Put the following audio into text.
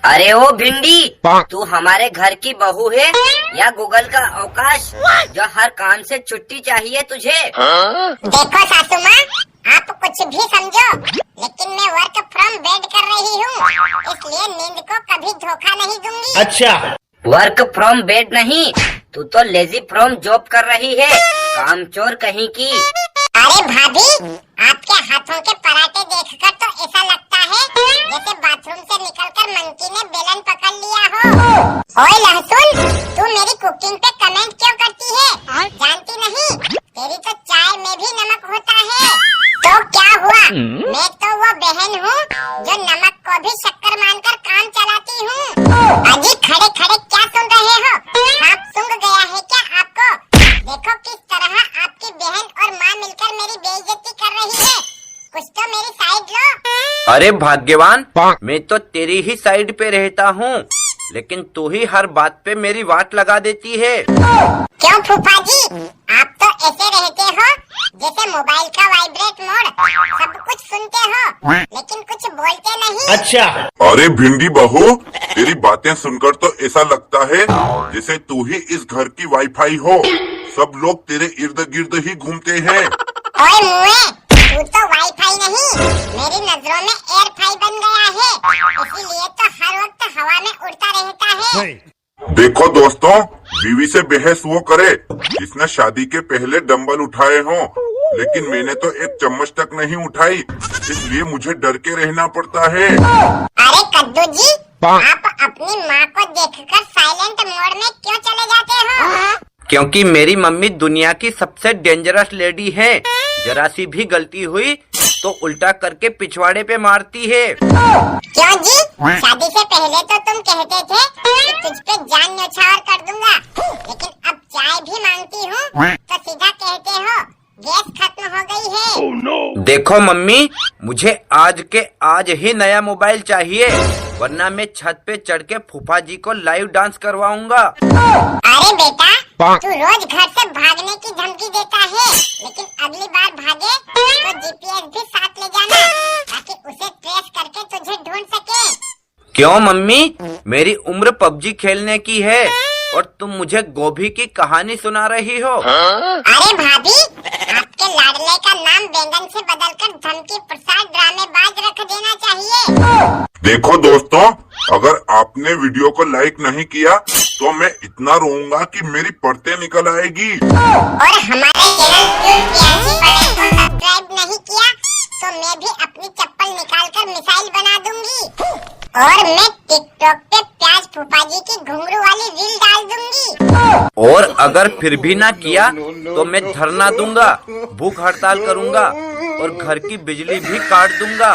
अरे ओ भिंडी, तू हमारे घर की बहू है या गूगल का अवकाश जो हर काम से छुट्टी चाहिए तुझे? देखो सासू माँ, आप कुछ भी समझो, लेकिन मैं वर्क फ्रॉम बेड कर रही हूँ, इसलिए नींद को कभी धोखा नहीं दूंगी। अच्छा, वर्क फ्रॉम बेड नहीं, तू तो लेजी फ्रॉम जॉब कर रही है, कामचोर कहीं की। अरे भाभी, आपके हाथों के पराठे देखकर तो ऐसा लगता है जैसे बाथरूम से निकलकर मंकी ने बेलन पकड़ लिया हो। ओए लहसुन, तू मेरी कुकिंग पे कमेंट क्यों करती है? जानती नहीं, तेरी तो चाय में भी नमक होता है। तो क्या हुआ, मैं तो वो बहन हूँ जो नमक को भी शक्कर मानकर काम चलाती हूँ। अजी खड़े खड़े क्या सुन रहे हो? सांप सूंघ गया है क्या आपको? देखो किस तरह आपकी बहन और माँ मिलकर मेरी बेइज्जती कर रही है। कुछ तो मेरी साइड लो। अरे भाग्यवान, मैं तो तेरी ही साइड पे रहता हूँ, लेकिन तू ही हर बात पे मेरी वाट लगा देती है। क्यों फूफा जी, आप तो ऐसे रहते हो जैसे मोबाइल का वाइब्रेट मोड, सब कुछ सुनते हो लेकिन कुछ बोलते नहीं। अच्छा। अरे भिंडी बहू, तेरी बातें सुनकर तो ऐसा लगता है जैसे तू ही इस घर की वाईफाई हो। सब लोग तेरे इर्द गिर्द ही घूमते हैं। ओए मुए, तू तो वाईफाई नहीं, मेरी नजरों में एयरफाई बन गया है, इसीलिए तो हर वक्त हवा में उड़ता रहता है। देखो दोस्तों, बीवी से बहस वो करे जिसने शादी के पहले डंबल उठाए हों, लेकिन मैंने तो एक चम्मच तक नहीं उठाई, इसलिए मुझे डर के रहना पड़ता है। अरे कद्दू जी, आप अपनी माँ को देखकर साइलेंट मोड में क्यों चले जाते हो? क्योंकि मेरी मम्मी दुनिया की सबसे डेंजरस लेडी है, जरा सी भी गलती हुई तो उल्टा करके पिछवाड़े पे मारती है। क्यों जी, शादी से पहले तो तुम कहते थे कि तुझ पे जान न्यौछावर कर दूंगा, लेकिन अब चाय भी मांगती हूँ तो सीधा कहते हो गैस खत्म हो गई है। देखो मम्मी, मुझे आज के आज ही नया मोबाइल चाहिए, वरना मैं छत पे चढ़ के फूफा जी को लाइव डांस करवाऊंगा। अरे बेटा, तू रोज घर से भागने की धमकी देता है, लेकिन अगली बार भागे तो जीपीएस भी साथ ले जाना, ताकि उसे ट्रेस करके तुझे ढूंढ सके। क्यों मम्मी, मेरी उम्र पबजी खेलने की है और तुम मुझे गोभी की कहानी सुना रही हो। अरे भाभी, आपके लाडले का नाम बैंगन से बदलकर धमकी प्रसाद ड्रामेबाज रख देना चाहिए। देखो दोस्तों, अगर आपने वीडियो को लाइक नहीं किया तो मैं इतना रोऊंगा कि मेरी परतें निकल आएगी। और हमारे चैनल को सब्सक्राइब नहीं किया तो मैं भी अपनी चप्पल निकालकर मिसाइल बना दूंगी, और मैं टिकटॉक पे प्याज फूफा जी की घुंघरू वाली रील डाल दूंगी। और अगर फिर भी ना किया तो मैं धरना दूंगा, भूख हड़ताल करूंगा और घर की बिजली भी काट दूंगा।